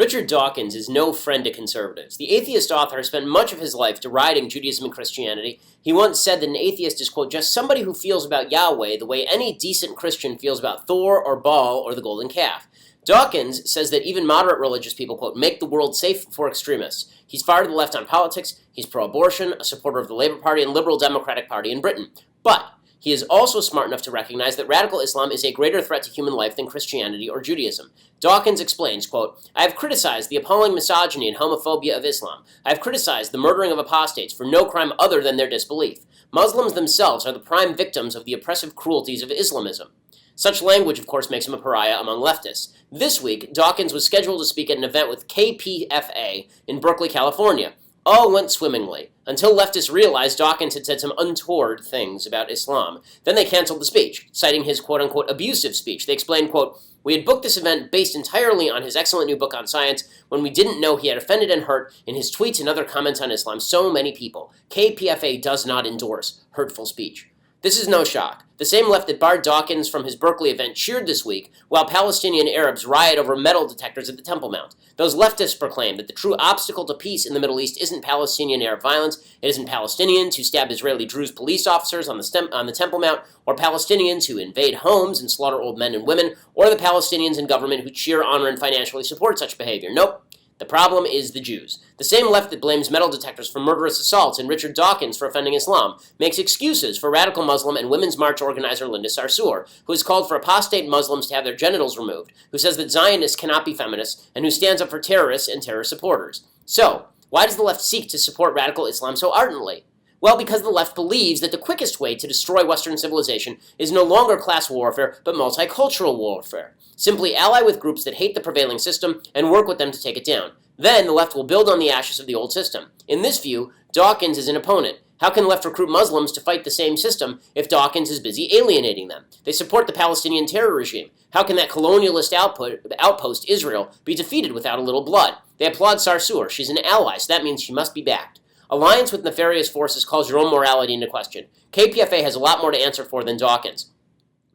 Richard Dawkins is no friend to conservatives. The atheist author has spent much of his life deriding Judaism and Christianity. He once said that an atheist is, quote, just somebody who feels about Yahweh the way any decent Christian feels about Thor or Baal or the golden calf. Dawkins says that even moderate religious people, quote, make the world safe for extremists. He's far to the left on politics, he's pro-abortion, a supporter of the Labour Party and Liberal Democratic Party in Britain. But he is also smart enough to recognize that radical Islam is a greater threat to human life than Christianity or Judaism. Dawkins explains, quote, I have criticized the appalling misogyny and homophobia of Islam. I have criticized the murdering of apostates for no crime other than their disbelief. Muslims themselves are the prime victims of the oppressive cruelties of Islamism. Such language, of course, makes him a pariah among leftists. This week, Dawkins was scheduled to speak at an event with KPFA in Berkeley, California. All went swimmingly, until leftists realized Dawkins had said some untoward things about Islam. Then they canceled the speech, citing his quote-unquote abusive speech. They explained, quote, we had booked this event based entirely on his excellent new book on science when we didn't know he had offended and hurt in his tweets and other comments on Islam so many people. KPFA does not endorse hurtful speech. This is no shock. The same left that barred Dawkins from his Berkeley event cheered this week, while Palestinian Arabs riot over metal detectors at the Temple Mount. Those leftists proclaim that the true obstacle to peace in the Middle East isn't Palestinian Arab violence, it isn't Palestinians who stab Israeli Druze police officers on the Temple Mount, or Palestinians who invade homes and slaughter old men and women, or the Palestinians in government who cheer, honor, and financially support such behavior. Nope. The problem is the Jews. The same left that blames metal detectors for murderous assaults and Richard Dawkins for offending Islam makes excuses for radical Muslim and Women's March organizer Linda Sarsour, who has called for apostate Muslims to have their genitals removed, who says that Zionists cannot be feminists, and who stands up for terrorists and terror supporters. So, why does the left seek to support radical Islam so ardently? Well, because the left believes that the quickest way to destroy Western civilization is no longer class warfare, but multicultural warfare. Simply ally with groups that hate the prevailing system and work with them to take it down. Then the left will build on the ashes of the old system. In this view, Dawkins is an opponent. How can the left recruit Muslims to fight the same system if Dawkins is busy alienating them? They support the Palestinian terror regime. How can that colonialist outpost, Israel, be defeated without a little blood? They applaud Sarsour. She's an ally, so that means she must be backed. Alliance with nefarious forces calls your own morality into question. KPFA has a lot more to answer for than Dawkins.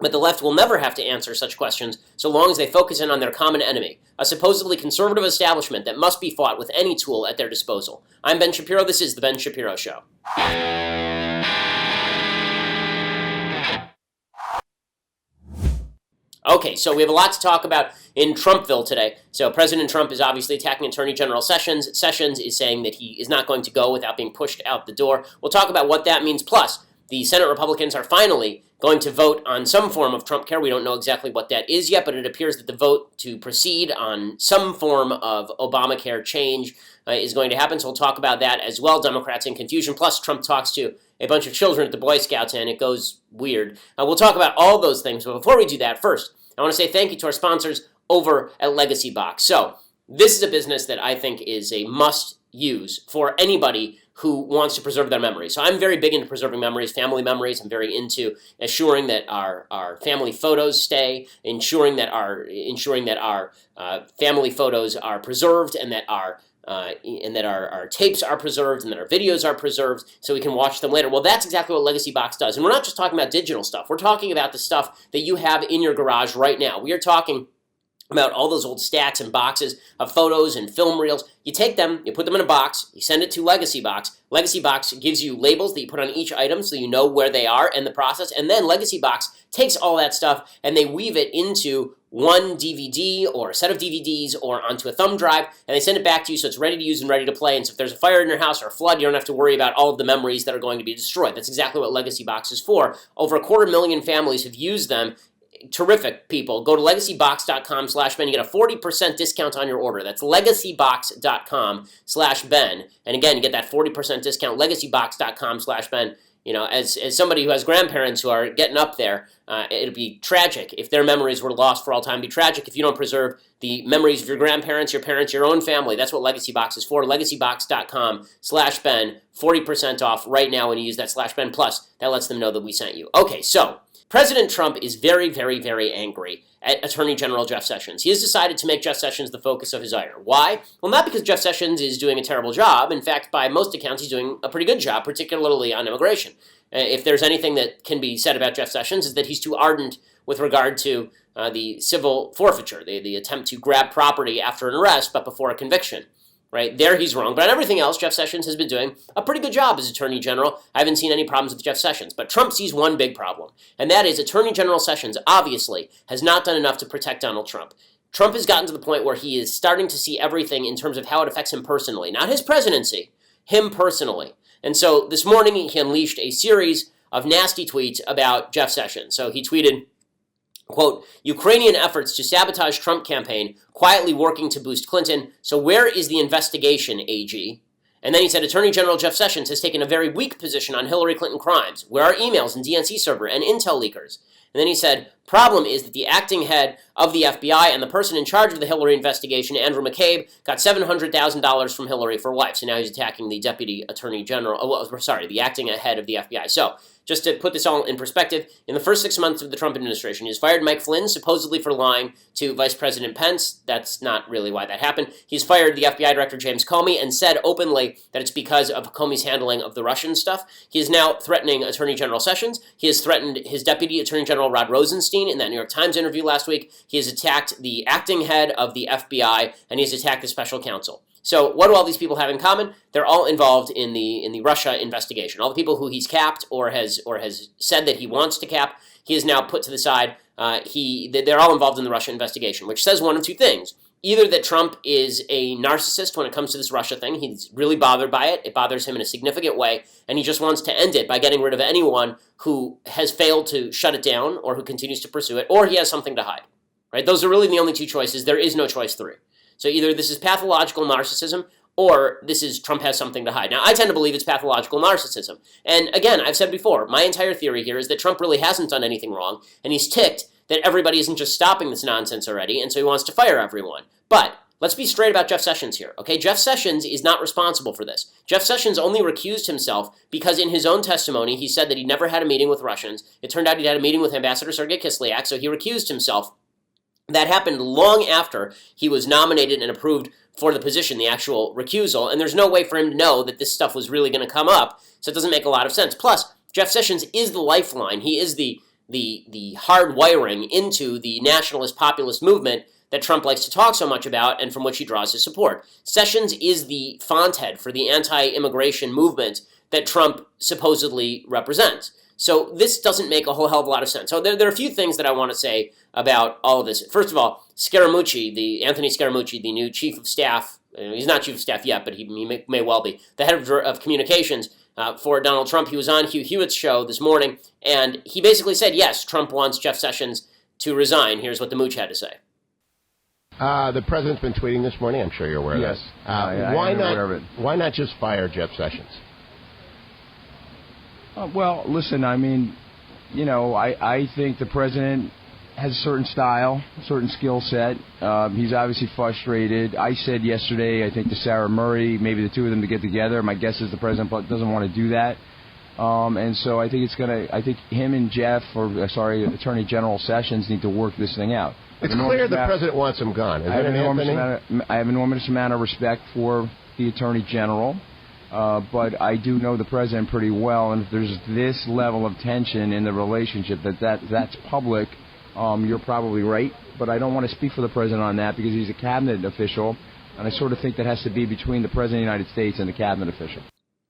But the left will never have to answer such questions so long as they focus in on their common enemy, a supposedly conservative establishment that must be fought with any tool at their disposal. I'm Ben Shapiro. This is The Ben Shapiro Show. Okay, so we have a lot to talk about in Trumpville today. So President Trump is obviously attacking Attorney General Sessions. Sessions is saying that he is not going to go without being pushed out the door. We'll talk about what that means. Plus, the Senate Republicans are finally going to vote on some form of Trumpcare. We don't know exactly what that is yet, but it appears that the vote to proceed on some form of Obamacare change is going to happen. So we'll talk about that as well. Democrats in confusion. Plus, Trump talks to a bunch of children at the Boy Scouts, and it goes weird. We'll talk about all those things. But before we do that, first, I want to say thank you to our sponsors over at Legacy Box. So this is a business that I think is a must-use for anybody who wants to preserve their memories. So I'm very big into preserving memories, family memories. I'm very into assuring that our family photos stay, ensuring that our family photos are preserved, and that our tapes are preserved, and that our videos are preserved, so we can watch them later. Well, that's exactly what Legacy Box does. And we're not just talking about digital stuff. We're talking about the stuff that you have in your garage right now. We are talking about all those old stacks and boxes of photos and film reels. You take them, you put them in a box, you send it to Legacy Box. Legacy Box gives you labels that you put on each item so you know where they are and the process, and then Legacy Box takes all that stuff and they weave it into one DVD or a set of DVDs or onto a thumb drive, and they send it back to you so it's ready to use and ready to play. And so if there's a fire in your house or a flood, you don't have to worry about all of the memories that are going to be destroyed. That's exactly what Legacy Box is for. Over 250,000 families have used them. Terrific people. Go to legacybox.com/Ben. You get a 40% discount on your order. That's legacybox.com/Ben. And again, you get that 40% discount, legacybox.com/Ben. You know, as somebody who has grandparents who are getting up there, it'd be tragic if their memories were lost for all time. It'd be tragic if you don't preserve the memories of your grandparents, your parents, your own family. That's what Legacy Box is for. legacybox.com/Ben. 40% off right now when you use that /Ben. Plus, that lets them know that we sent you. Okay, so President Trump is very, very, very angry at Attorney General Jeff Sessions. He has decided to make Jeff Sessions the focus of his ire. Why? Well, not because Jeff Sessions is doing a terrible job. In fact, by most accounts, he's doing a pretty good job, particularly on immigration. If there's anything that can be said about Jeff Sessions, is that he's too ardent with regard to the civil forfeiture, the attempt to grab property after an arrest but before a conviction. Right? There he's wrong. But on everything else, Jeff Sessions has been doing a pretty good job as Attorney General. I haven't seen any problems with Jeff Sessions. But Trump sees one big problem, and that is Attorney General Sessions obviously has not done enough to protect Donald Trump. Trump has gotten to the point where he is starting to see everything in terms of how it affects him personally. Not his presidency, him personally. And so this morning he unleashed a series of nasty tweets about Jeff Sessions. So he tweeted, quote, Ukrainian efforts to sabotage Trump campaign, quietly working to boost Clinton. So where is the investigation, AG? And then he said, Attorney General Jeff Sessions has taken a very weak position on Hillary Clinton crimes. Where are emails and DNC server and intel leakers? And then he said, problem is that the acting head of the FBI and the person in charge of the Hillary investigation, Andrew McCabe, got $700,000 from Hillary for life. So now he's attacking the deputy attorney general, the acting head of the FBI. So just to put this all in perspective, in the first 6 months of the Trump administration, he's fired Mike Flynn, supposedly for lying to Vice President Pence. That's not really why that happened. He's fired the FBI Director James Comey and said openly that it's because of Comey's handling of the Russian stuff. He is now threatening Attorney General Sessions. He has threatened his Deputy Attorney General Rod Rosenstein in that New York Times interview last week. He has attacked the acting head of the FBI, and he has attacked the special counsel. So what do all these people have in common? They're all involved in the Russia investigation. All the people who he's capped or has said that he wants to cap, he has now put to the side. They're all involved in the Russia investigation, which says one of two things. Either that Trump is a narcissist when it comes to this Russia thing. He's really bothered by it. It bothers him in a significant way, and he just wants to end it by getting rid of anyone who has failed to shut it down or who continues to pursue it, or he has something to hide. Right? Those are really the only two choices. There is no choice three. So either this is pathological narcissism or this is Trump has something to hide. Now, I tend to believe it's pathological narcissism. And again, I've said before, my entire theory here is that Trump really hasn't done anything wrong, and he's ticked that everybody isn't just stopping this nonsense already, and so he wants to fire everyone. But let's be straight about Jeff Sessions here, okay? Jeff Sessions is not responsible for this. Jeff Sessions only recused himself because in his own testimony, he said that he never had a meeting with Russians. It turned out he'd had a meeting with Ambassador Sergei Kislyak, so he recused himself. That happened long after he was nominated and approved for the position, the actual recusal, and there's no way for him to know that this stuff was really going to come up, so it doesn't make a lot of sense. Plus, Jeff Sessions is the lifeline. He is the hard wiring into the nationalist populist movement that Trump likes to talk so much about and from which he draws his support. Sessions is the font head for the anti-immigration movement that Trump supposedly represents. So this doesn't make a whole hell of a lot of sense. So there are a few things that I want to say about all of this. First of all, Anthony Scaramucci, the new chief of staff, he's not chief of staff yet, but he may well be, the head of communications for Donald Trump. He was on Hugh Hewitt's show this morning, and he basically said, yes, Trump wants Jeff Sessions to resign. Here's what the mooch had to say. The president's been tweeting this morning. I'm sure you're aware of this. Why not just fire Jeff Sessions? Well, listen, I mean, I think the president has a certain style, a certain skill set. He's obviously frustrated. I said yesterday, I think to Sarah Murray, maybe the two of them to get together. My guess is the president doesn't want to do that. And so I think I think him and Attorney General Sessions need to work this thing out. It's clear the president wants him gone. I have an enormous amount of respect for the Attorney General. But I do know the president pretty well, and if there's this level of tension in the relationship that's public, you're probably right. But I don't want to speak for the president on that because he's a cabinet official, and I sort of think that has to be between the president of the United States and the cabinet official.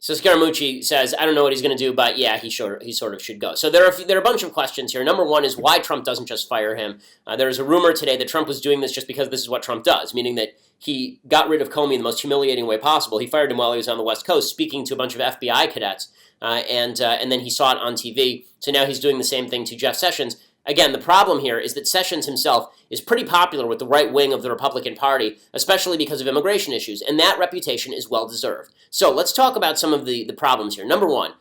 So Scaramucci says, I don't know what he's going to do, but yeah, he sort of should go. So there are a bunch of questions here. Number one is why Trump doesn't just fire him. There's a rumor today that Trump was doing this just because this is what Trump does, meaning that he got rid of Comey in the most humiliating way possible. He fired him while he was on the West Coast speaking to a bunch of FBI cadets, and then he saw it on TV. So now he's doing the same thing to Jeff Sessions. Again, the problem here is that Sessions himself is pretty popular with the right wing of the Republican Party, especially because of immigration issues, and that reputation is well-deserved. So let's talk about some of the problems here. Number one,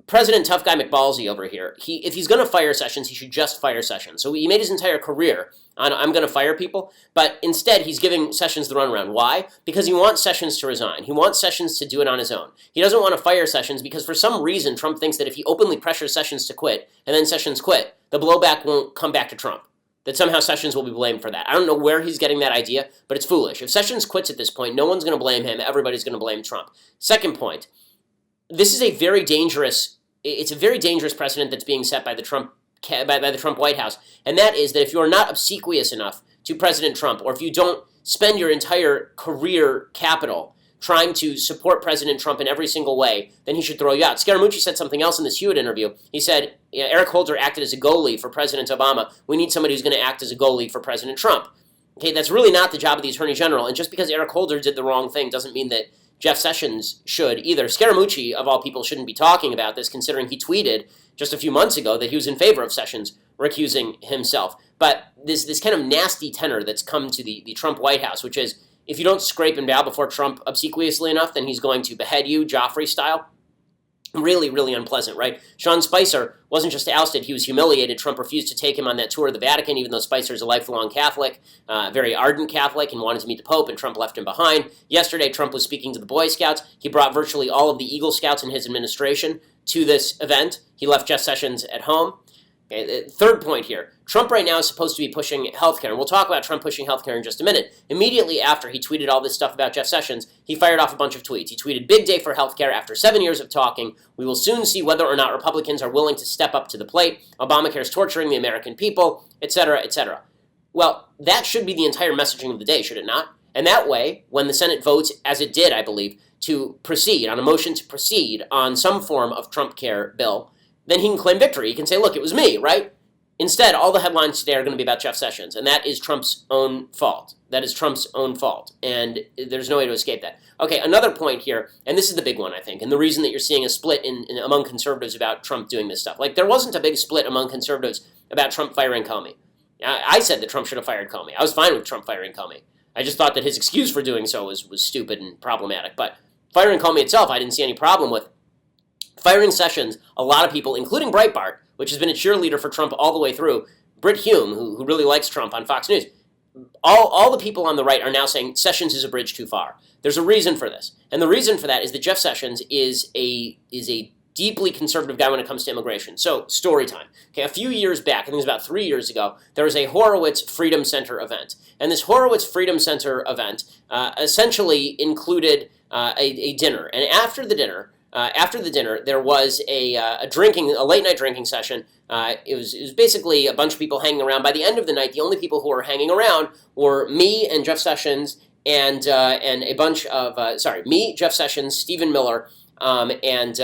President Tough Guy McBallsy over here, if he's going to fire Sessions, he should just fire Sessions. So he made his entire career on I'm going to fire people, but instead he's giving Sessions the runaround. Why? Because he wants Sessions to resign. He wants Sessions to do it on his own. He doesn't want to fire Sessions because for some reason Trump thinks that if he openly pressures Sessions to quit and then Sessions quit, the blowback won't come back to Trump. That somehow Sessions will be blamed for that. I don't know where he's getting that idea, but it's foolish. If Sessions quits at this point, no one's going to blame him. Everybody's going to blame Trump. Second point, it's a very dangerous precedent that's being set by the Trump by the Trump White House, and that is that if you are not obsequious enough to President Trump, or if you don't spend your entire career capital trying to support President Trump in every single way, then he should throw you out. Scaramucci said something else in this Hewitt interview. He said, Eric Holder acted as a goalie for President Obama. We need somebody who's going to act as a goalie for President Trump. Okay, that's really not the job of the Attorney General, and just because Eric Holder did the wrong thing doesn't mean that Jeff Sessions should either. Scaramucci, of all people, shouldn't be talking about this, considering he tweeted just a few months ago that he was in favor of Sessions recusing himself. But this kind of nasty tenor that's come to the Trump White House, which is, if you don't scrape and bow before Trump obsequiously enough, then he's going to behead you, Joffrey style. Really, really unpleasant, right? Sean Spicer wasn't just ousted, he was humiliated. Trump refused to take him on that tour of the Vatican, even though Spicer's a lifelong Catholic, very ardent Catholic, and wanted to meet the Pope, and Trump left him behind. Yesterday, Trump was speaking to the Boy Scouts. He brought virtually all of the Eagle Scouts in his administration to this event. He left Jeff Sessions at home. Okay, third point here, Trump right now is supposed to be pushing healthcare, and we'll talk about Trump pushing healthcare in just a minute. Immediately after he tweeted all this stuff about Jeff Sessions, he fired off a bunch of tweets. He tweeted, "Big day for healthcare after 7 years of talking. We will soon see whether or not Republicans are willing to step up to the plate. Obamacare is torturing the American people," etc., etc. Well, that should be the entire messaging of the day, should it not? And that way, when the Senate votes, as it did, I believe, to proceed, on a motion to proceed on some form of Trumpcare bill, then he can claim victory. He can say, look, it was me, right? Instead, all the headlines today are going to be about Jeff Sessions, and that is Trump's own fault. That is Trump's own fault, and there's no way to escape that. Okay, another point here, and this is the big one, I think, and the reason that you're seeing a split among conservatives about Trump doing this stuff. Like, there wasn't a big split among conservatives about Trump firing Comey. I said that Trump should have fired Comey. I was fine with Trump firing Comey. I just thought that his excuse for doing so was stupid and problematic. But firing Comey itself, I didn't see any problem with. Firing Sessions, a lot of people, including Breitbart, which has been a cheerleader for Trump all the way through, Brit Hume, who really likes Trump on Fox News, all the people on the right are now saying Sessions is a bridge too far. There's a reason for this. And the reason for that is that Jeff Sessions is a deeply conservative guy when it comes to immigration. So, story time. Okay, a few years back, I think it was about 3 years ago, there was a Horowitz Freedom Center event. And this Horowitz Freedom Center event essentially included a dinner. And after the dinner, there was a late night drinking session. It was basically a bunch of people hanging around. By the end of the night, the only people who were hanging around were me and Jeff Sessions and a bunch of me, Jeff Sessions, Stephen Miller, and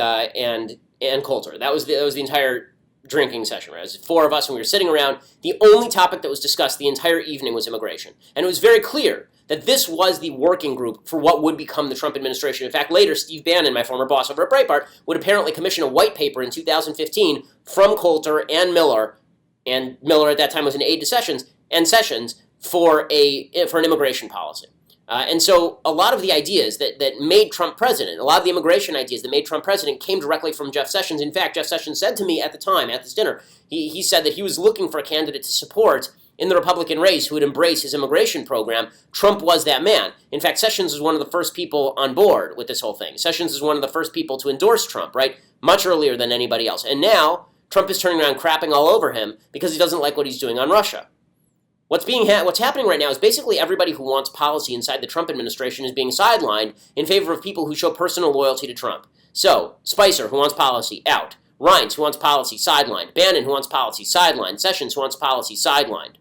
Coulter. That was the entire drinking session. Right? It was 4 of us, and we were sitting around. The only topic that was discussed the entire evening was immigration, and it was very clear that this was the working group for what would become the Trump administration. In fact, later, Steve Bannon, my former boss over at Breitbart, would apparently commission a white paper in 2015 from Coulter and Miller at that time was an aide to Sessions, for an immigration policy. And so a lot of the ideas that made Trump president, a lot of the immigration ideas that made Trump president came directly from Jeff Sessions. In fact, Jeff Sessions said to me at the time, at this dinner, he said that he was looking for a candidate to support in the Republican race who would embrace his immigration program. Trump was that man. In fact, Sessions was one of the first people on board with this whole thing. Sessions is one of the first people to endorse Trump, right? Much earlier than anybody else. And now, Trump is turning around crapping all over him because he doesn't like what he's doing on Russia. What's happening right now is basically everybody who wants policy inside the Trump administration is being sidelined in favor of people who show personal loyalty to Trump. So, Spicer, who wants policy, out. Reince, who wants policy, sidelined. Bannon, who wants policy, sidelined. Sessions, who wants policy, sidelined.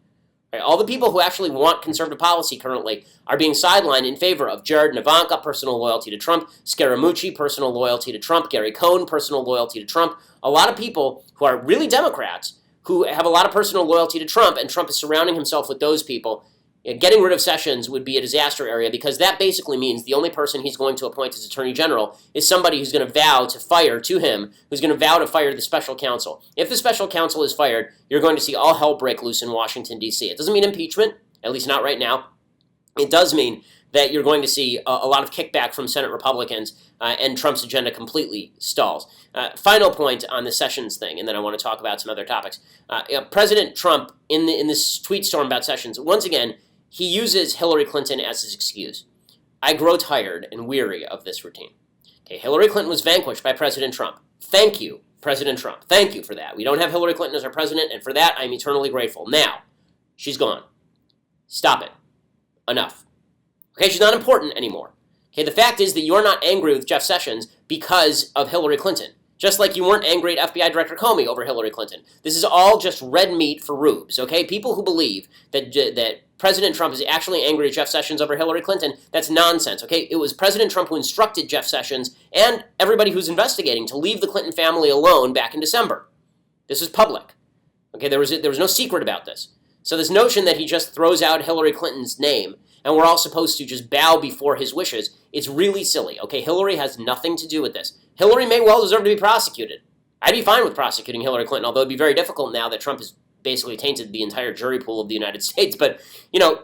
Right, all the people who actually want conservative policy currently are being sidelined in favor of Jared and Ivanka, personal loyalty to Trump, Scaramucci, personal loyalty to Trump, Gary Cohn, personal loyalty to Trump. A lot of people who are really Democrats who have a lot of personal loyalty to Trump, and Trump is surrounding himself with those people. Getting rid of Sessions would be a disaster area because that basically means the only person he's going to appoint as Attorney General is somebody who's going to vow to fire to him, who's going to vow to fire the special counsel. If the special counsel is fired, you're going to see all hell break loose in Washington, D.C. It doesn't mean impeachment, at least not right now. It does mean that you're going to see a lot of kickback from Senate Republicans, and Trump's agenda completely stalls. Final point on the Sessions thing, and then I want to talk about some other topics. President Trump, in this tweet storm about Sessions, once again, he uses Hillary Clinton as his excuse. I grow tired and weary of this routine. Okay, Hillary Clinton was vanquished by President Trump. Thank you, President Trump. Thank you for that. We don't have Hillary Clinton as our president, and for that, I'm eternally grateful. Now, she's gone. Stop it. Enough. Okay, she's not important anymore. Okay, the fact is that you're not angry with Jeff Sessions because of Hillary Clinton. Just like you weren't angry at FBI Director Comey over Hillary Clinton. This is all just red meat for rubes, okay? People who believe that President Trump is actually angry at Jeff Sessions over Hillary Clinton, that's nonsense, okay? It was President Trump who instructed Jeff Sessions and everybody who's investigating to leave the Clinton family alone back in December. This is public, okay? There was no secret about this. So this notion that he just throws out Hillary Clinton's name and we're all supposed to just bow before his wishes, it's really silly, okay? Hillary has nothing to do with this. Hillary may well deserve to be prosecuted. I'd be fine with prosecuting Hillary Clinton, although it'd be very difficult now that Trump has basically tainted the entire jury pool of the United States. But,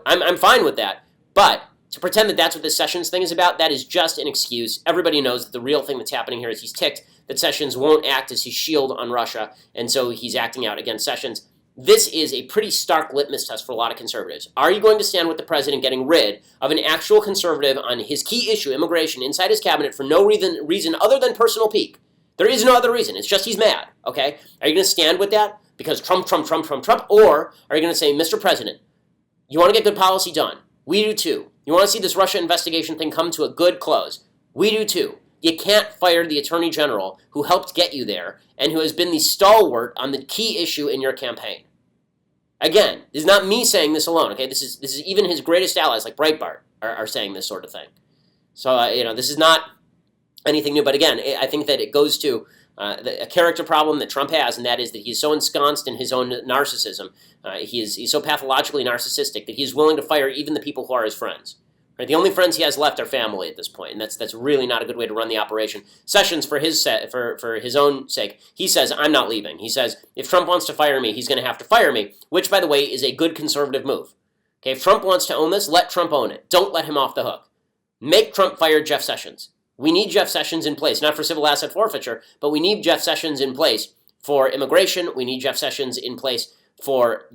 I'm fine with that. But to pretend that that's what this Sessions thing is about, that is just an excuse. Everybody knows that the real thing that's happening here is he's ticked that Sessions won't act as his shield on Russia, and so he's acting out against Sessions. This is a pretty stark litmus test for a lot of conservatives. Are you going to stand with the president getting rid of an actual conservative on his key issue, immigration, inside his cabinet for no reason other than personal pique? There is no other reason. It's just he's mad, okay? Are you going to stand with that because Trump? Or are you going to say, Mr. President, you want to get good policy done? We do too. You want to see this Russia investigation thing come to a good close? We do too. You can't fire the Attorney General who helped get you there and who has been the stalwart on the key issue in your campaign. Again, this is not me saying this alone, okay? This is even his greatest allies, like Breitbart, are saying this sort of thing. So, this is not anything new. But again, I think that it goes to a character problem that Trump has, and that is that he's so ensconced in his own narcissism. He's so pathologically narcissistic that he's willing to fire even the people who are his friends. Right? The only friends he has left are family at this point, and that's really not a good way to run the operation. Sessions, for his own sake, he says, I'm not leaving. He says, if Trump wants to fire me, he's going to have to fire me, which, by the way, is a good conservative move. Okay, if Trump wants to own this, let Trump own it. Don't let him off the hook. Make Trump fire Jeff Sessions. We need Jeff Sessions in place, not for civil asset forfeiture, but we need Jeff Sessions in place for immigration. We need Jeff Sessions in place for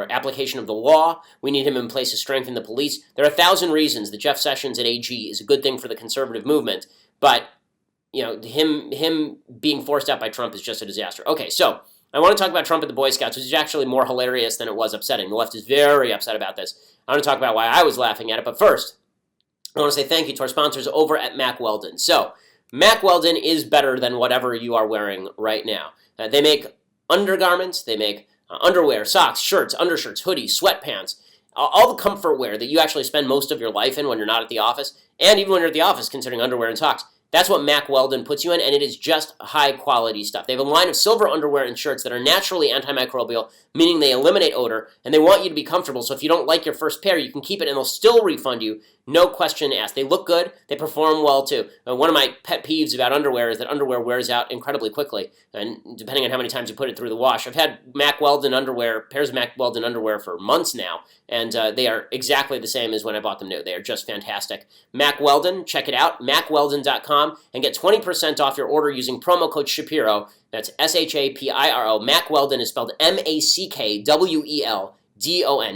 application of the law. We need him in place to strengthen the police. There are 1,000 reasons that Jeff Sessions at AG is a good thing for the conservative movement, but him being forced out by Trump is just a disaster. Okay, so I want to talk about Trump at the Boy Scouts, which is actually more hilarious than it was upsetting. The left is very upset about this. I want to talk about why I was laughing at it, but first, I want to say thank you to our sponsors over at Mack Weldon. So, Mack Weldon is better than whatever you are wearing right now. They make undergarments, they make underwear, socks, shirts, undershirts, hoodies, sweatpants, all the comfort wear that you actually spend most of your life in when you're not at the office, and even when you're at the office, considering underwear and socks. That's what Mack Weldon puts you in, and it is just high-quality stuff. They have a line of silver underwear and shirts that are naturally antimicrobial, meaning they eliminate odor, and they want you to be comfortable, so if you don't like your first pair, you can keep it, and they'll still refund you, no question asked. They look good. They perform well, too. One of my pet peeves about underwear is that underwear wears out incredibly quickly, and depending on how many times you put it through the wash. I've had Mack Weldon underwear, pairs of Mack Weldon underwear for months now, and they are exactly the same as when I bought them new. They are just fantastic. Mack Weldon, check it out, MackWeldon.com, and get 20% off your order using promo code Shapiro. That's SHAPIRO. Mack Weldon is spelled MackWeldon.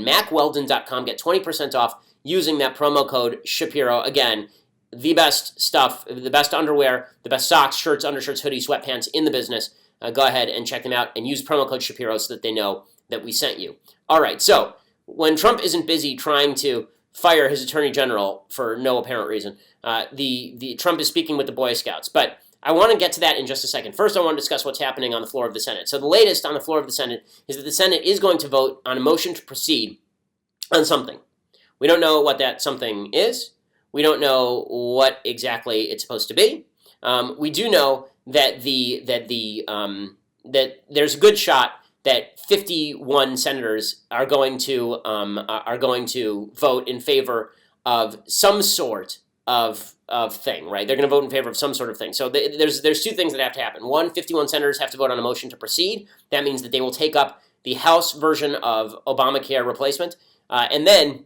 MackWeldon.com. Get 20% off using that promo code Shapiro. Again, the best stuff, the best underwear, the best socks, shirts, undershirts, hoodies, sweatpants in the business. Go ahead and check them out and use promo code Shapiro so that they know that we sent you. All right, so when Trump isn't busy trying to fire his attorney general for no apparent reason, the Trump is speaking with the Boy Scouts. But I want to get to that in just a second. First, I want to discuss what's happening on the floor of the Senate. So the latest on the floor of the Senate is that the Senate is going to vote on a motion to proceed on something. We don't know what that something is. We don't know what exactly it's supposed to be. We do know that that there's a good shot that 51 senators are going to vote in favor of some sort of thing, right? They're going to vote in favor of some sort of thing. So there's two things that have to happen. One, 51 senators have to vote on a motion to proceed. That means that they will take up the House version of Obamacare replacement, and then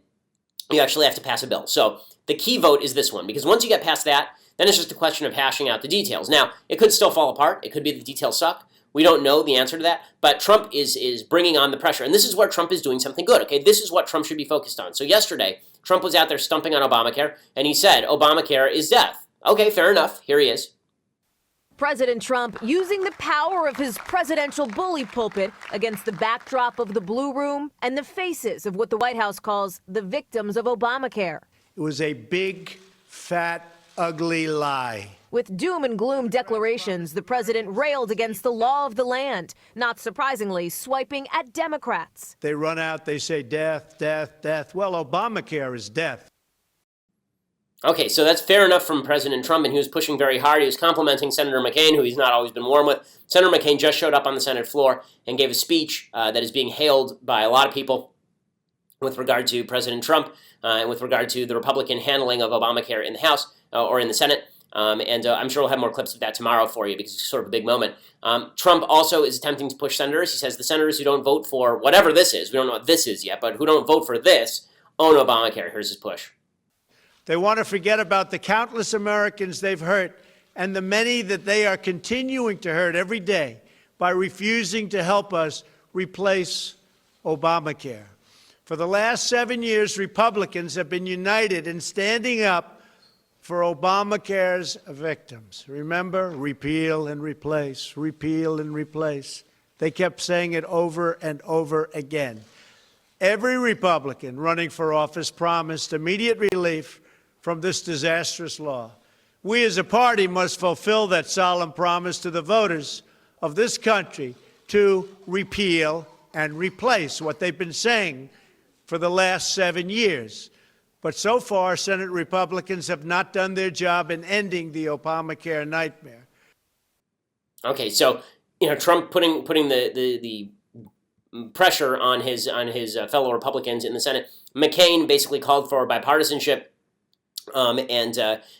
you actually have to pass a bill. So the key vote is this one, because once you get past that, then it's just a question of hashing out the details. Now, it could still fall apart. It could be the details suck. We don't know the answer to that, but Trump is bringing on the pressure, and this is where Trump is doing something good, okay? This is what Trump should be focused on. So yesterday, Trump was out there stumping on Obamacare, and he said, Obamacare is death. Okay, fair enough. Here he is. President Trump using the power of his presidential bully pulpit against the backdrop of the Blue Room and the faces of what the White House calls the victims of Obamacare. It was a big, fat, ugly lie. With doom and gloom declarations, the president railed against the law of the land, not surprisingly swiping at Democrats. They run out, they say death, death, death. Well, Obamacare is death. Okay, so that's fair enough from President Trump, and he was pushing very hard. He was complimenting Senator McCain, who he's not always been warm with. Senator McCain just showed up on the Senate floor and gave a speech that is being hailed by a lot of people with regard to President Trump and with regard to the Republican handling of Obamacare in the House or in the Senate. And I'm sure we'll have more clips of that tomorrow for you because it's sort of a big moment. Trump also is attempting to push senators. He says the senators who don't vote for whatever this is, we don't know what this is yet, but who don't vote for this, own Obamacare. Here's his push. They want to forget about the countless Americans they've hurt and the many that they are continuing to hurt every day by refusing to help us replace Obamacare. For the last 7 years, Republicans have been united in standing up for Obamacare's victims. Remember, repeal and replace, repeal and replace. They kept saying it over and over again. Every Republican running for office promised immediate relief from this disastrous law. We as a party must fulfill that solemn promise to the voters of this country to repeal and replace what they've been saying for the last 7 years. But so far, Senate Republicans have not done their job in ending the Obamacare nightmare. Okay, so Trump putting the pressure on his fellow Republicans in the Senate. McCain basically called for bipartisanship. And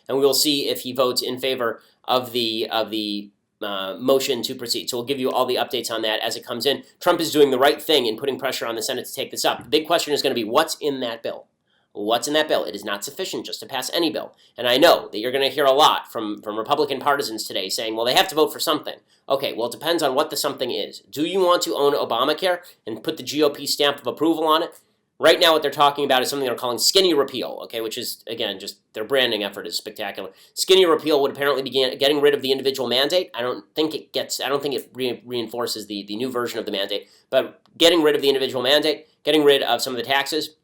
we will see if he votes in favor of the motion to proceed. So we'll give you all the updates on that as it comes in. Trump is doing the right thing in putting pressure on the Senate to take this up. The big question is going to be, what's in that bill? What's in that bill? It is not sufficient just to pass any bill. And I know that you're going to hear a lot from Republican partisans today saying, well, they have to vote for something. Okay, well, it depends on what the something is. Do you want to own Obamacare and put the GOP stamp of approval on it? Right now, what they're talking about is something they're calling skinny repeal, okay, which is, again, just their branding effort is spectacular. Skinny repeal would apparently be getting rid of the individual mandate. I don't think it reinforces the new version of the mandate, but getting rid of the individual mandate, getting rid of some of the taxes,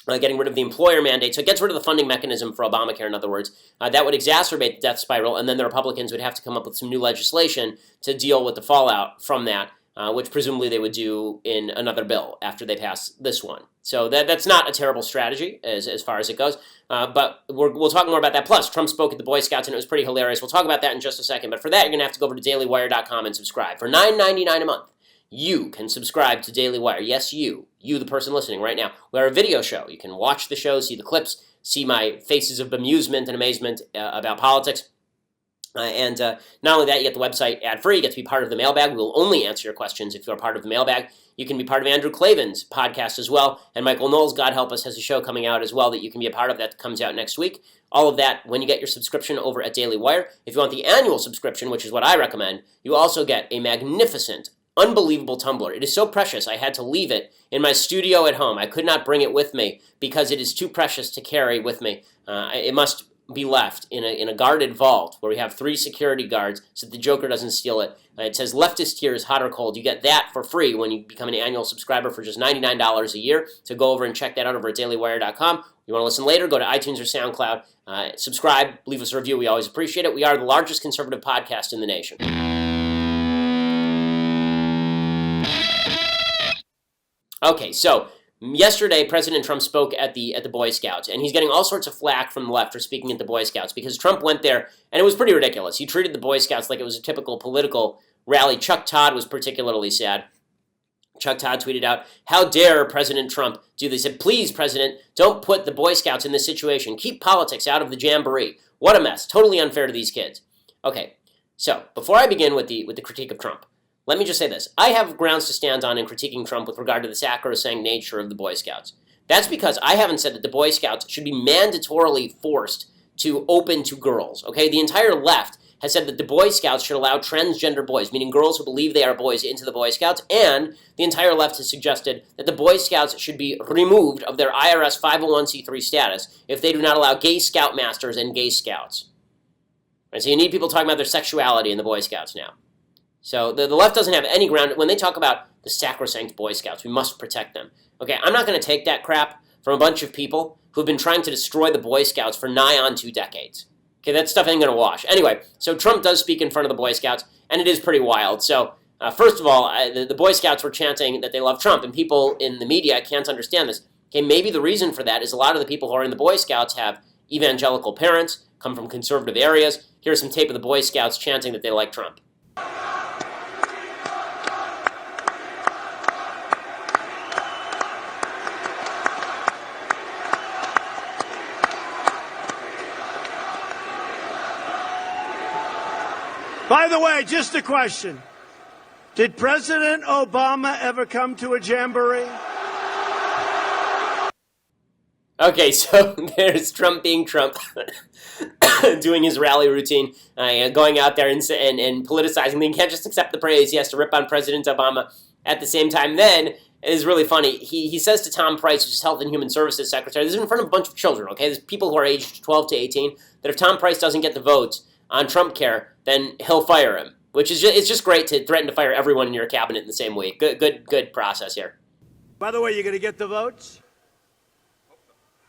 getting rid of the employer mandate. So it gets rid of the funding mechanism for Obamacare, in other words. That would exacerbate the death spiral, and then the Republicans would have to come up with some new legislation to deal with the fallout from that. Which presumably they would do in another bill after they pass this one. So that's not a terrible strategy as far as it goes. But we'll talk more about that. Plus, Trump spoke at the Boy Scouts, and it was pretty hilarious. We'll talk about that in just a second. But for that, you're going to have to go over to dailywire.com and subscribe. For $9.99 a month, you can subscribe to Daily Wire. Yes, you, the person listening right now. We are a video show. You can watch the show, see the clips, see my faces of bemusement and amazement about politics. And not only that, you get the website ad-free. You get to be part of the mailbag. We will only answer your questions if you're part of the mailbag. You can be part of Andrew Klavan's podcast as well. And Michael Knowles, God help us, has a show coming out as well that you can be a part of that comes out next week. All of that when you get your subscription over at Daily Wire. If you want the annual subscription, which is what I recommend, you also get a magnificent, unbelievable tumbler. It is so precious, I had to leave it in my studio at home. I could not bring it with me because it is too precious to carry with me. It must be left in a guarded vault where we have 3 security guards so that the Joker doesn't steal it. It says Leftist here is hot or cold. You get that for free when you become an annual subscriber for just $99 a year. So go over and check that out over at dailywire.com. You want to listen later, go to iTunes or SoundCloud. Subscribe, leave us a review. We always appreciate it. We are the largest conservative podcast in the nation. Okay, so yesterday, President Trump spoke at the Boy Scouts, and he's getting all sorts of flack from the left for speaking at the Boy Scouts because Trump went there, and it was pretty ridiculous. He treated the Boy Scouts like it was a typical political rally. Chuck Todd was particularly sad. Chuck Todd tweeted out, "How dare President Trump do this?" He said, "Please, President, don't put the Boy Scouts in this situation. Keep politics out of the jamboree. What a mess. Totally unfair to these kids." Okay, so before I begin with the critique of Trump, let me just say this. I have grounds to stand on in critiquing Trump with regard to the sacrosanct nature of the Boy Scouts. That's because I haven't said that the Boy Scouts should be mandatorily forced to open to girls, okay? The entire left has said that the Boy Scouts should allow transgender boys, meaning girls who believe they are boys, into the Boy Scouts, and the entire left has suggested that the Boy Scouts should be removed of their IRS 501c3 status if they do not allow gay scoutmasters and gay scouts. Right, so you need people talking about their sexuality in the Boy Scouts now. So the left doesn't have any ground. When they talk about the sacrosanct Boy Scouts, we must protect them. Okay, I'm not going to take that crap from a bunch of people who've been trying to destroy the Boy Scouts for nigh on 2 decades. Okay, that stuff ain't going to wash. Anyway, so Trump does speak in front of the Boy Scouts, and it is pretty wild. So, first of all, the Boy Scouts were chanting that they love Trump, and people in the media can't understand this. Okay, maybe the reason for that is a lot of the people who are in the Boy Scouts have evangelical parents, come from conservative areas. Here's some tape of the Boy Scouts chanting that they like Trump. By the way, just a question. Did President Obama ever come to a jamboree? Okay, so there's Trump being Trump, doing his rally routine, going out there and politicizing. He can't just accept the praise. He has to rip on President Obama at the same time. Then, it is really funny, he says to Tom Price, who's Health and Human Services Secretary, this is in front of a bunch of children, okay? There's people who are aged 12 to 18, that if Tom Price doesn't get the votes on Trumpcare, then he'll fire him, which is it's just great to threaten to fire everyone in your cabinet in the same week. Good process here. By the way, you going to get the votes?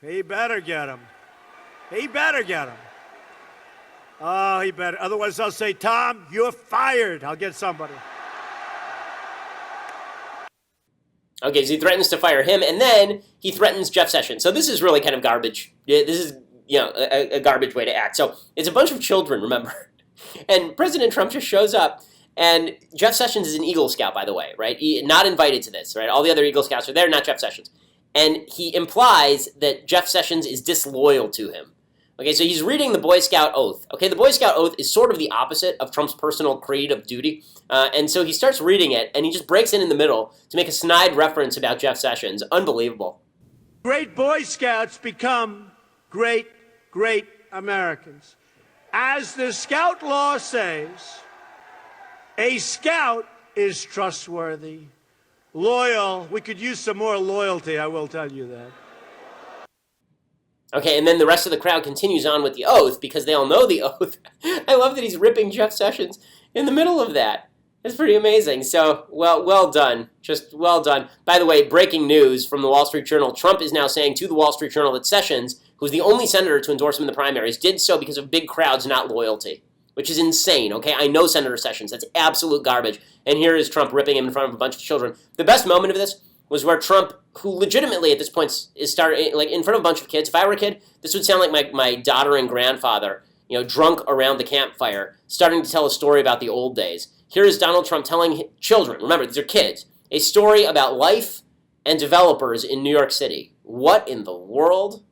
He better get them. He better get them. Oh, he better. Otherwise, I'll say, Tom, you're fired. I'll get somebody. Okay, so he threatens to fire him, and then he threatens Jeff Sessions. So this is really kind of garbage. This is, a garbage way to act. So it's a bunch of children, remember? And President Trump just shows up, and Jeff Sessions is an Eagle Scout, by the way, right? Not invited to this, right? All the other Eagle Scouts are there, not Jeff Sessions. And he implies that Jeff Sessions is disloyal to him. Okay, so he's reading the Boy Scout oath. Okay, the Boy Scout oath is sort of the opposite of Trump's personal creed of duty. And so he starts reading it, and he just breaks in the middle to make a snide reference about Jeff Sessions. Unbelievable. Great Boy Scouts become great Americans. As the Scout law says, a Scout is trustworthy, loyal. We could use some more loyalty, I will tell you that. Okay, and then the rest of the crowd continues on with the oath because they all know the oath. I love that he's ripping Jeff Sessions in the middle of that. It's pretty amazing. So, well done. Just well done. By the way, breaking news from the Wall Street Journal. Trump is now saying to the Wall Street Journal that Sessions, who's the only senator to endorse him in the primaries, did so because of big crowds, not loyalty, which is insane, okay? I know Senator Sessions. That's absolute garbage. And here is Trump ripping him in front of a bunch of children. The best moment of this was where Trump, who legitimately at this point is starting, like in front of a bunch of kids. If I were a kid, this would sound like my daughter and grandfather, drunk around the campfire, starting to tell a story about the old days. Here is Donald Trump telling children, remember, these are kids, a story about life and developers in New York City. What in the world?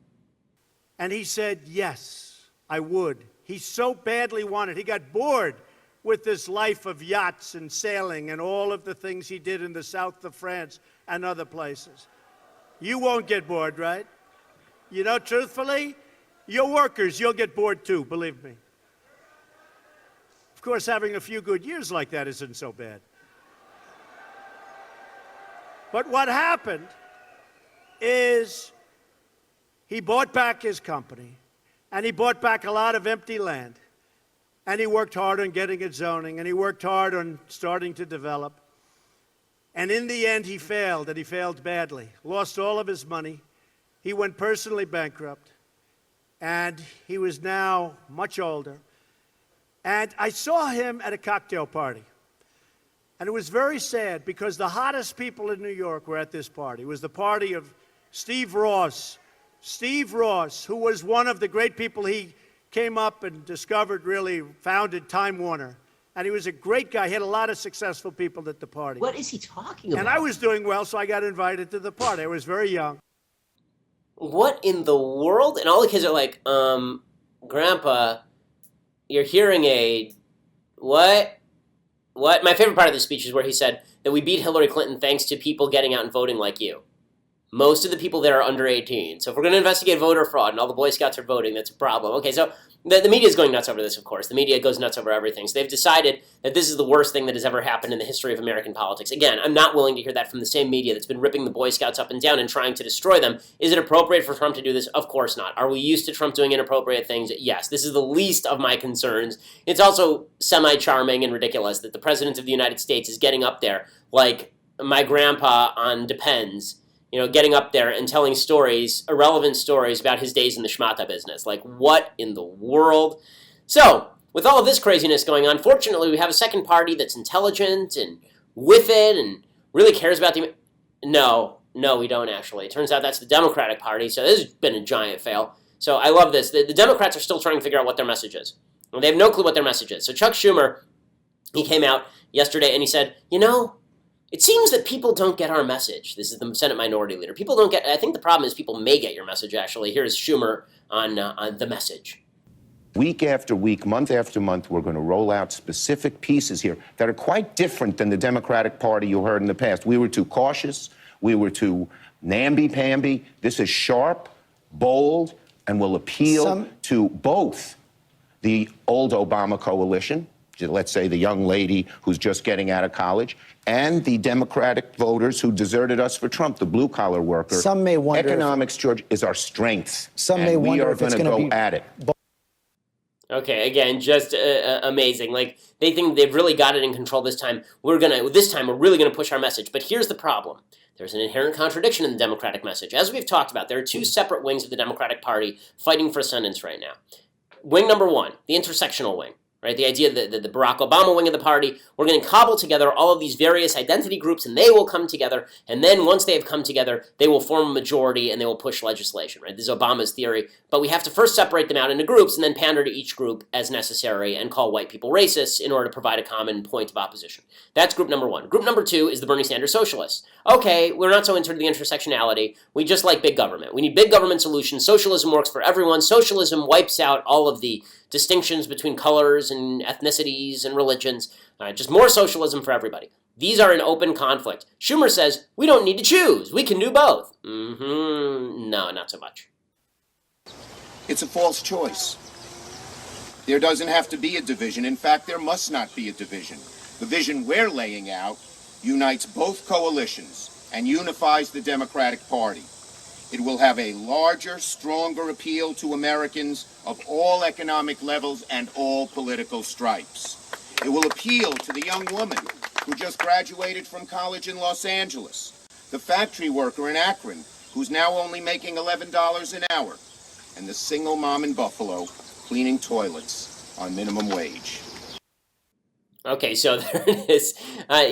And he said, yes, I would. He so badly wanted. He got bored with this life of yachts and sailing and all of the things he did in the south of France and other places. You won't get bored, right? Truthfully, your workers, you'll get bored too, believe me. Of course, having a few good years like that isn't so bad. But what happened is he bought back his company, and he bought back a lot of empty land, and he worked hard on getting it zoning, and he worked hard on starting to develop. And in the end, he failed, and he failed badly. Lost all of his money. He went personally bankrupt, and he was now much older. And I saw him at a cocktail party. And it was very sad because the hottest people in New York were at this party. It was the party of Steve Ross. Steve Ross, who was one of the great people he came up and discovered, really founded Time Warner. And he was a great guy. He had a lot of successful people at the party. What is he talking about? And I was doing well, so I got invited to the party. I was very young. What in the world? And all the kids are like, Grandpa, your hearing aid, what? My favorite part of the speech is where he said that we beat Hillary Clinton thanks to people getting out and voting like you. Most of the people there are under 18. So if we're going to investigate voter fraud and all the Boy Scouts are voting, that's a problem. Okay, so the media is going nuts over this, of course. The media goes nuts over everything. So they've decided that this is the worst thing that has ever happened in the history of American politics. Again, I'm not willing to hear that from the same media that's been ripping the Boy Scouts up and down and trying to destroy them. Is it appropriate for Trump to do this? Of course not. Are we used to Trump doing inappropriate things? Yes. This is the least of my concerns. It's also semi-charming and ridiculous that the President of the United States is getting up there like my grandpa on Depends, getting up there and telling stories, irrelevant stories about his days in the schmata business. Like, what in the world? So, with all of this craziness going on, fortunately, we have a second party that's intelligent and with it and really cares about the... No, we don't actually. It turns out that's the Democratic Party, so this has been a giant fail. So I love this. The Democrats are still trying to figure out what their message is. They have no clue what their message is. So Chuck Schumer, he came out yesterday and he said, it seems that people don't get our message. This is the Senate Minority Leader. People don't get... I think the problem is people may get your message, actually. Here's Schumer on the message. Week after week, month after month, we're going to roll out specific pieces here that are quite different than the Democratic Party you heard in the past. We were too cautious. We were too namby-pamby. This is sharp, bold, and will appeal to both the old Obama coalition, let's say the young lady who's just getting out of college, and the Democratic voters who deserted us for Trump, the blue-collar worker. Some may wonder economics, George, is our strength. Some may wonder if it's going to go at it. Okay, again, just amazing. Like, they think they've really got it in control this time. This time we're really gonna push our message. But here's the problem. There's an inherent contradiction in the Democratic message. As we've talked about, there are two separate wings of the Democratic Party fighting for ascendance right now. Wing number one, the intersectional wing. Right, the idea that the Barack Obama wing of the party, we're going to cobble together all of these various identity groups and they will come together, and then once they have come together, they will form a majority and they will push legislation, right? This is Obama's theory, but we have to first separate them out into groups and then pander to each group as necessary and call white people racists in order to provide a common point of opposition. That's group number one. Group number two is the Bernie Sanders socialists. Okay, we're not so into the intersectionality. We just like big government. We need big government solutions. Socialism works for everyone. Socialism wipes out all of the distinctions between colors and ethnicities and religions. Just more socialism for everybody. These are in open conflict. Schumer says, we don't need to choose. We can do both. No, not so much. It's a false choice. There doesn't have to be a division. In fact, there must not be a division. The vision we're laying out unites both coalitions and unifies the Democratic Party. It will have a larger, stronger appeal to Americans of all economic levels and all political stripes. It will appeal to the young woman who just graduated from college in Los Angeles, the factory worker in Akron who's now only making $11 an hour, and the single mom in Buffalo cleaning toilets on minimum wage. Okay, so there it is.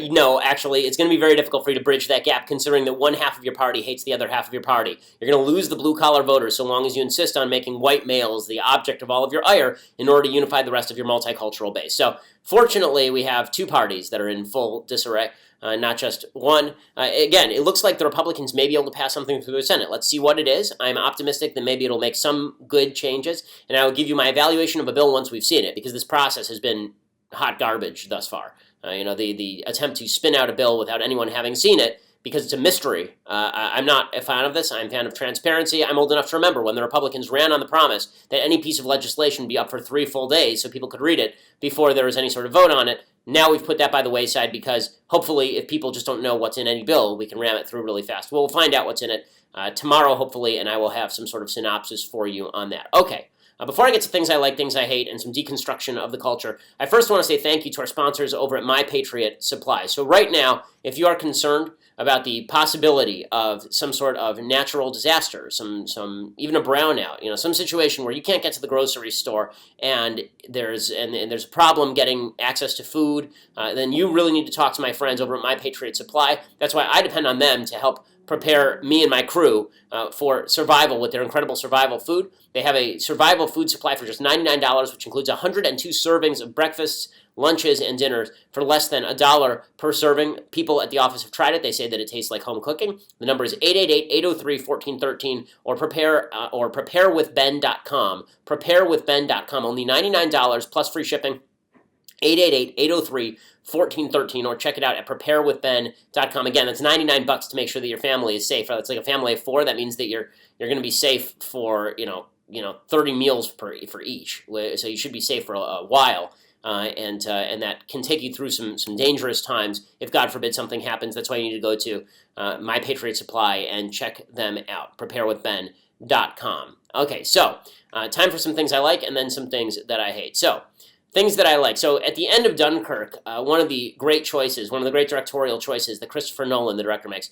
No, actually, it's going to be very difficult for you to bridge that gap, considering that one half of your party hates the other half of your party. You're going to lose the blue-collar voters so long as you insist on making white males the object of all of your ire in order to unify the rest of your multicultural base. So, fortunately, we have two parties that are in full disarray, not just one. Again, it looks like the Republicans may be able to pass something through the Senate. Let's see what it is. I'm optimistic that maybe it'll make some good changes, and I will give you my evaluation of a bill once we've seen it, because this process has been hot garbage thus far. The attempt to spin out a bill without anyone having seen it because it's a mystery. I'm not a fan of this. I'm a fan of transparency. I'm old enough to remember when the Republicans ran on the promise that any piece of legislation be up for 3 full days so people could read it before there was any sort of vote on it. Now we've put that by the wayside because hopefully if people just don't know what's in any bill, we can ram it through really fast. We'll find out what's in it tomorrow, hopefully, and I will have some sort of synopsis for you on that. Okay. Before I get to things I like, things I hate, and some deconstruction of the culture, I first want to say thank you to our sponsors over at My Patriot Supply. So right now, if you are concerned about the possibility of some sort of natural disaster, even a brownout, some situation where you can't get to the grocery store and there's a problem getting access to food, then you really need to talk to my friends over at My Patriot Supply. That's why I depend on them to help prepare me and my crew for survival with their incredible survival food. They have a survival food supply for just $99, which includes 102 servings of breakfasts, lunches, and dinners for less than $1 per serving. People at the office have tried it. They say that it tastes like home cooking. The number is 888-803-1413 or preparewithben.com. Preparewithben.com. Only $99 plus free shipping. 888-803-1413 or check it out at preparewithben.com. Again, that's $99 to make sure that your family is safe. It's like a family of 4. That means that you're going to be safe for 30 meals for each. So you should be safe for a while. And that can take you through some dangerous times if, God forbid, something happens. That's why you need to go to My Patriot Supply and check them out, preparewithben.com. Okay, so time for some things I like and then some things that I hate. So, things that I like. So at the end of Dunkirk, one of the great directorial choices that Christopher Nolan, the director, makes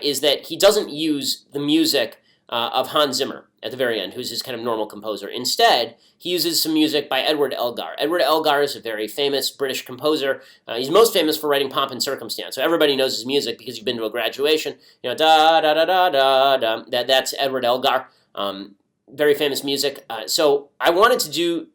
is that he doesn't use the music of Hans Zimmer at the very end, who's his kind of normal composer. Instead, he uses some music by Edward Elgar. Edward Elgar is a very famous British composer. He's most famous for writing Pomp and Circumstance. So everybody knows his music because you've been to a graduation. You know, da da da da da da. That's Edward Elgar. Very famous music. So I wanted to do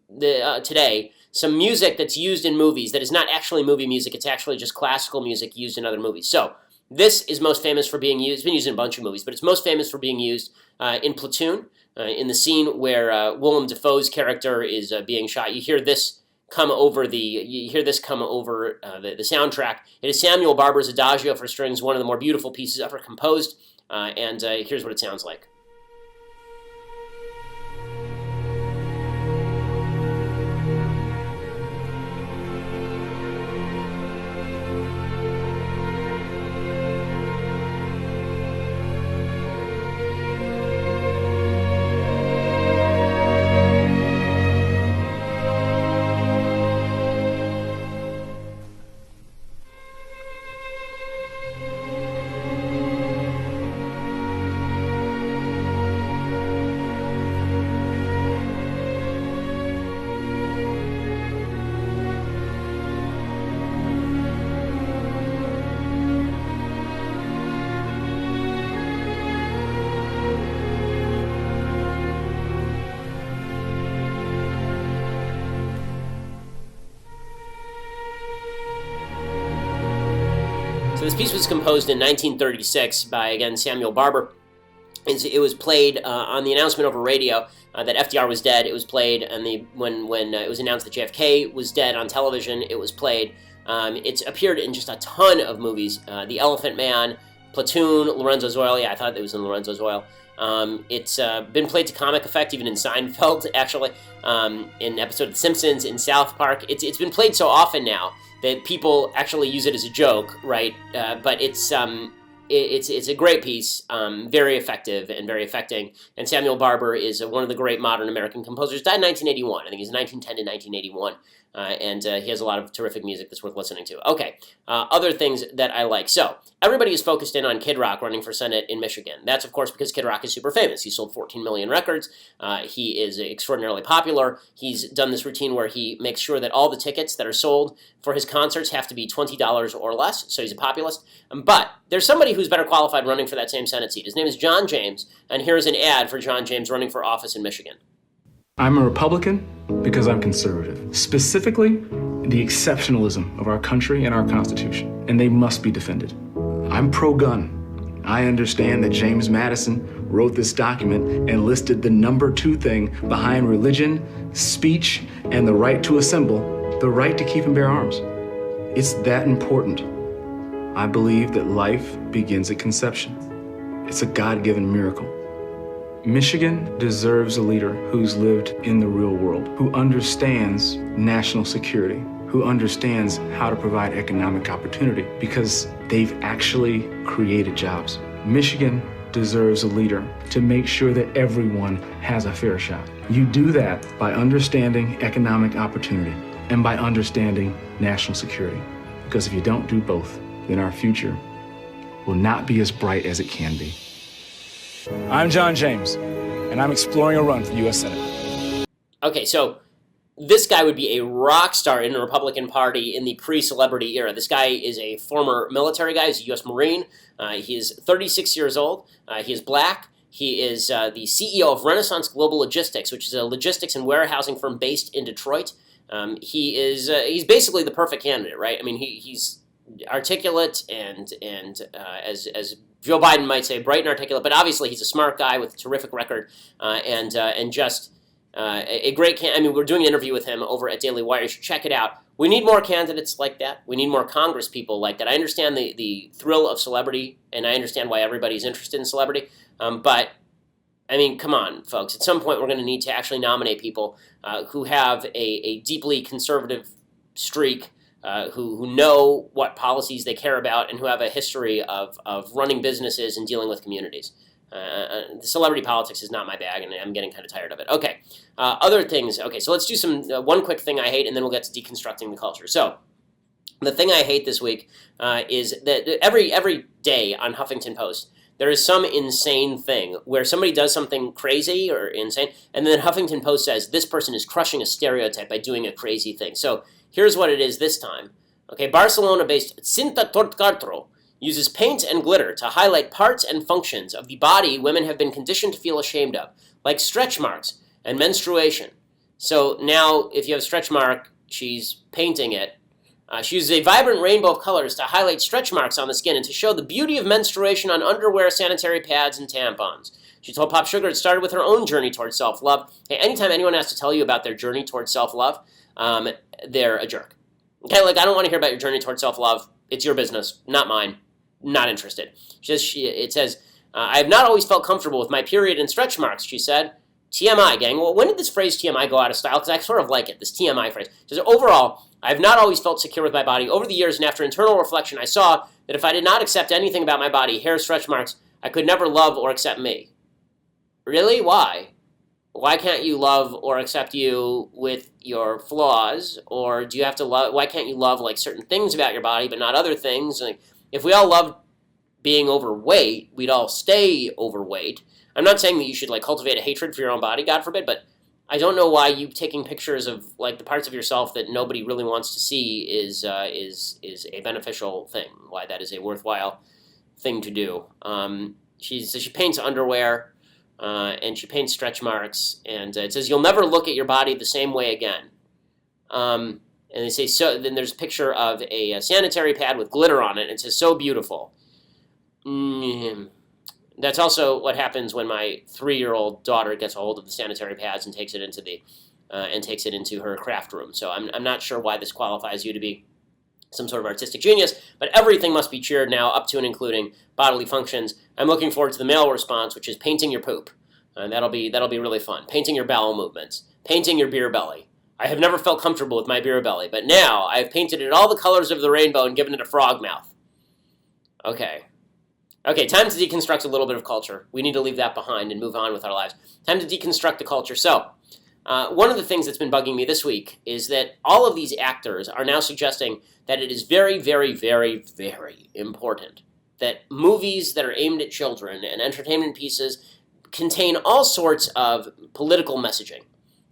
today some music that's used in movies that is not actually movie music. It's actually just classical music used in other movies. So this is most famous for being used. It's been used in a bunch of movies, but it's most famous for being used in Platoon, in the scene where Willem Dafoe's character is being shot. You hear this come over the soundtrack. It is Samuel Barber's Adagio for strings, one of the more beautiful pieces ever composed, and here's what it sounds like. So this piece was composed in 1936 by, again, Samuel Barber. It was played on the announcement over radio that FDR was dead. It was played when it was announced that JFK was dead on television. It was played. It's appeared in just a ton of movies. The Elephant Man, Platoon, Lorenzo's Oil. Yeah, I thought it was in Lorenzo's Oil. It's been played to comic effect, even in Seinfeld, actually, in an episode of The Simpsons, in South Park. It's been played so often now that people actually use it as a joke, right? But it's a great piece, very effective and very affecting. And Samuel Barber is one of the great modern American composers. Died in 1981. I think he's 1910 to 1981. And he has a lot of terrific music that's worth listening to. Okay, other things that I like. So, everybody is focused in on Kid Rock running for Senate in Michigan. That's, of course, because Kid Rock is super famous. He sold 14 million records. He is extraordinarily popular. He's done this routine where he makes sure that all the tickets that are sold for his concerts have to be $20 or less, so he's a populist. But there's somebody who's better qualified running for that same Senate seat. His name is John James, and here's an ad for John James running for office in Michigan. I'm a Republican because I'm conservative. Specifically, the exceptionalism of our country and our Constitution, and they must be defended. I'm pro-gun. I understand that James Madison wrote this document and listed the number 2 thing behind religion, speech, and the right to assemble, the right to keep and bear arms. It's that important. I believe that life begins at conception. It's a God-given miracle. Michigan deserves a leader who's lived in the real world, who understands national security, who understands how to provide economic opportunity, because they've actually created jobs. Michigan deserves a leader to make sure that everyone has a fair shot. You do that by understanding economic opportunity and by understanding national security. Because if you don't do both, then our future will not be as bright as it can be. I'm John James, and I'm exploring a run for U.S. Senate. Okay, so this guy would be a rock star in the Republican Party in the pre-celebrity era. This guy is a former military guy. He's a U.S. Marine. He is 36 years old. He is black. He is the CEO of Renaissance Global Logistics, which is a logistics and warehousing firm based in Detroit. He's basically the perfect candidate, right? I mean, he's articulate and as Joe Biden might say, bright and articulate, but obviously he's a smart guy with a terrific record and just a great I mean, we're doing an interview with him over at Daily Wire. You should check it out. We need more candidates like that. We need more Congress people like that. I understand the thrill of celebrity, and I understand why everybody's interested in celebrity, but I mean, come on, folks. At some point, we're going to need to actually nominate people who have a deeply conservative streak, who know what policies they care about, and who have a history of running businesses and dealing with communities. Celebrity politics is not my bag, and I'm getting kind of tired of it. Okay, other things. Okay, so let's do some one quick thing I hate, and then we'll get to deconstructing the culture. So the thing I hate this week is that every day on Huffington Post, there is some insane thing where somebody does something crazy or insane, and then Huffington Post says, this person is crushing a stereotype by doing a crazy thing. So here's what it is this time. Okay, Barcelona-based Cinta Tortcartro uses paint and glitter to highlight parts and functions of the body women have been conditioned to feel ashamed of, like stretch marks and menstruation. So now, if you have a stretch mark, she's painting it. She uses a vibrant rainbow of colors to highlight stretch marks on the skin and to show the beauty of menstruation on underwear, sanitary pads, and tampons. She told Pop Sugar it started with her own journey towards self-love. Hey, anytime anyone has to tell you about their journey towards self-love, they're a jerk. Okay, like, I don't want to hear about your journey towards self-love. It's your business, not mine. Not interested. It says, I have not always felt comfortable with my period and stretch marks, she said. TMI, gang. Well, when did this phrase TMI go out of style? Because I sort of like it, this TMI phrase. It says, overall, I have not always felt secure with my body. Over the years and after internal reflection, I saw that if I did not accept anything about my body, hair, stretch marks, I could never love or accept me. Really? Why? Why can't you love or accept you with your flaws? Or do you have to love, why can't you love like certain things about your body but not other things? Like, if we all loved being overweight, we'd all stay overweight. I'm not saying that you should like cultivate a hatred for your own body, God forbid, but I don't know why you taking pictures of like the parts of yourself that nobody really wants to see is a beneficial thing. Why that is a worthwhile thing to do. She paints underwear and she paints stretch marks, and it says you'll never look at your body the same way again. And they say, so. Then there's a picture of a sanitary pad with glitter on it, and it says, so beautiful. That's also what happens when my 3-year-old daughter gets a hold of the sanitary pads and takes it into her craft room. So I'm not sure why this qualifies you to be some sort of artistic genius, but everything must be cheered now, up to and including bodily functions. I'm looking forward to the male response, which is painting your poop. That'll be really fun. Painting your bowel movements, painting your beer belly. I have never felt comfortable with my beer belly, but now I have painted it all the colors of the rainbow and given it a frog mouth. Okay, time to deconstruct a little bit of culture. We need to leave that behind and move on with our lives. Time to deconstruct the culture. So, one of the things that's been bugging me this week is that all of these actors are now suggesting that it is very, very, very, very important that movies that are aimed at children and entertainment pieces contain all sorts of political messaging.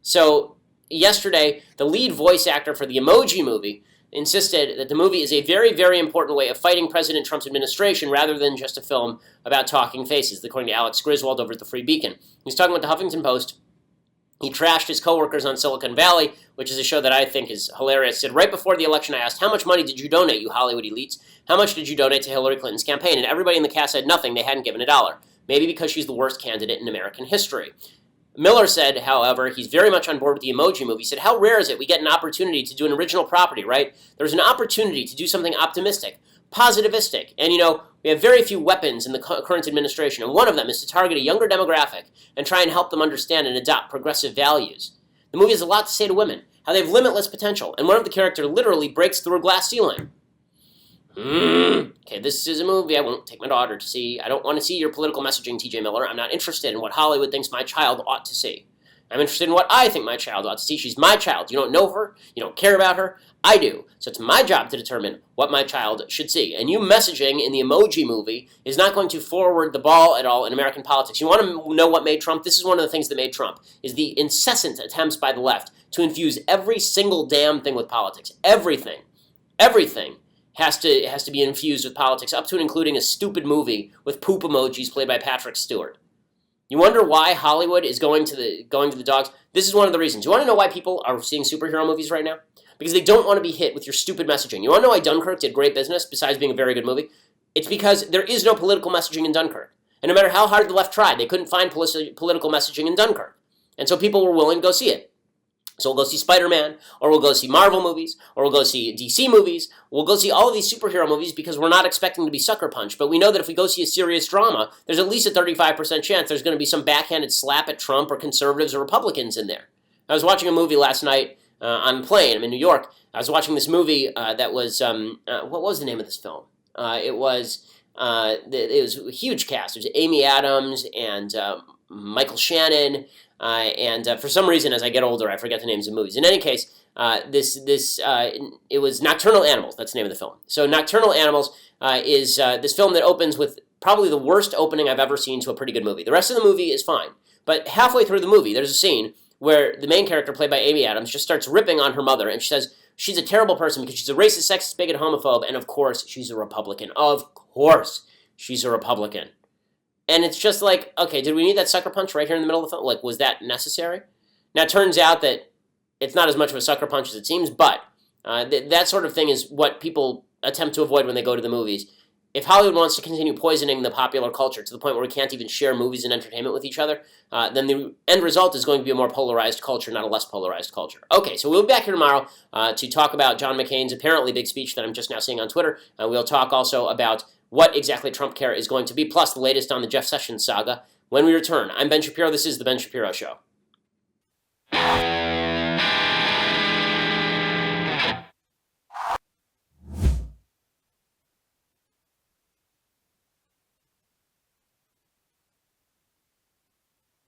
So, yesterday, the lead voice actor for the Emoji Movie insisted that the movie is a very, very important way of fighting President Trump's administration rather than just a film about talking faces, according to Alex Griswold over at the Free Beacon. He's talking with the Huffington Post. He trashed his coworkers on Silicon Valley, which is a show that I think is hilarious. He said, right before the election, I asked, how much money did you donate, you Hollywood elites? How much did you donate to Hillary Clinton's campaign? And everybody in the cast said nothing. They hadn't given $1. Maybe because she's the worst candidate in American history. Miller said, however, he's very much on board with the Emoji Movie. He said, how rare is it we get an opportunity to do an original property, right? There's an opportunity to do something optimistic, positivistic. And, we have very few weapons in the current administration, and one of them is to target a younger demographic and try and help them understand and adopt progressive values. The movie has a lot to say to women, how they have limitless potential, and one of the characters literally breaks through a glass ceiling. Okay, this is a movie I won't take my daughter to see. I don't want to see your political messaging, TJ Miller. I'm not interested in what Hollywood thinks my child ought to see. I'm interested in what I think my child ought to see. She's my child. You don't know her. You don't care about her. I do. So it's my job to determine what my child should see. And you messaging in the Emoji Movie is not going to forward the ball at all in American politics. You want to know what made Trump? This is one of the things that made Trump, is the incessant attempts by the left to infuse every single damn thing with politics. Everything has to be infused with politics, up to and including a stupid movie with poop emojis played by Patrick Stewart. You wonder why Hollywood is going to the dogs? This is one of the reasons. You want to know why people are seeing superhero movies right now? Because they don't want to be hit with your stupid messaging. You want to know why Dunkirk did great business, besides being a very good movie? It's because there is no political messaging in Dunkirk. And no matter how hard the left tried, they couldn't find political messaging in Dunkirk. And so people were willing to go see it. So we'll go see Spider-Man, or we'll go see Marvel movies, or we'll go see DC movies. We'll go see all of these superhero movies because we're not expecting to be sucker punched. But we know that if we go see a serious drama, there's at least a 35% chance there's going to be some backhanded slap at Trump or conservatives or Republicans in there. I was watching a movie last night on a plane. I'm in New York. I was watching this movie that was, what was the name of this film? It was It was a huge cast. It was Amy Adams and Michael Shannon, and for some reason, as I get older, I forget the names of movies. In any case, it was Nocturnal Animals. That's the name of the film. So Nocturnal Animals is this film that opens with probably the worst opening I've ever seen to a pretty good movie. The rest of the movie is fine, but halfway through the movie, there's a scene where the main character, played by Amy Adams, just starts ripping on her mother, and she says she's a terrible person because she's a racist, sexist, bigot, homophobe, and of course, she's a Republican. Of course, she's a Republican. And it's just like, okay, did we need that sucker punch right here in the middle of the film? Like, was that necessary? Now, it turns out that it's not as much of a sucker punch as it seems, but that sort of thing is what people attempt to avoid when they go to the movies. If Hollywood wants to continue poisoning the popular culture to the point where we can't even share movies and entertainment with each other, then the end result is going to be a more polarized culture, not a less polarized culture. Okay, so we'll be back here tomorrow to talk about John McCain's apparently big speech that I'm just now seeing on Twitter. We'll talk also about what exactly Trumpcare is going to be, plus the latest on the Jeff Sessions saga when we return. I'm Ben Shapiro. This is The Ben Shapiro Show.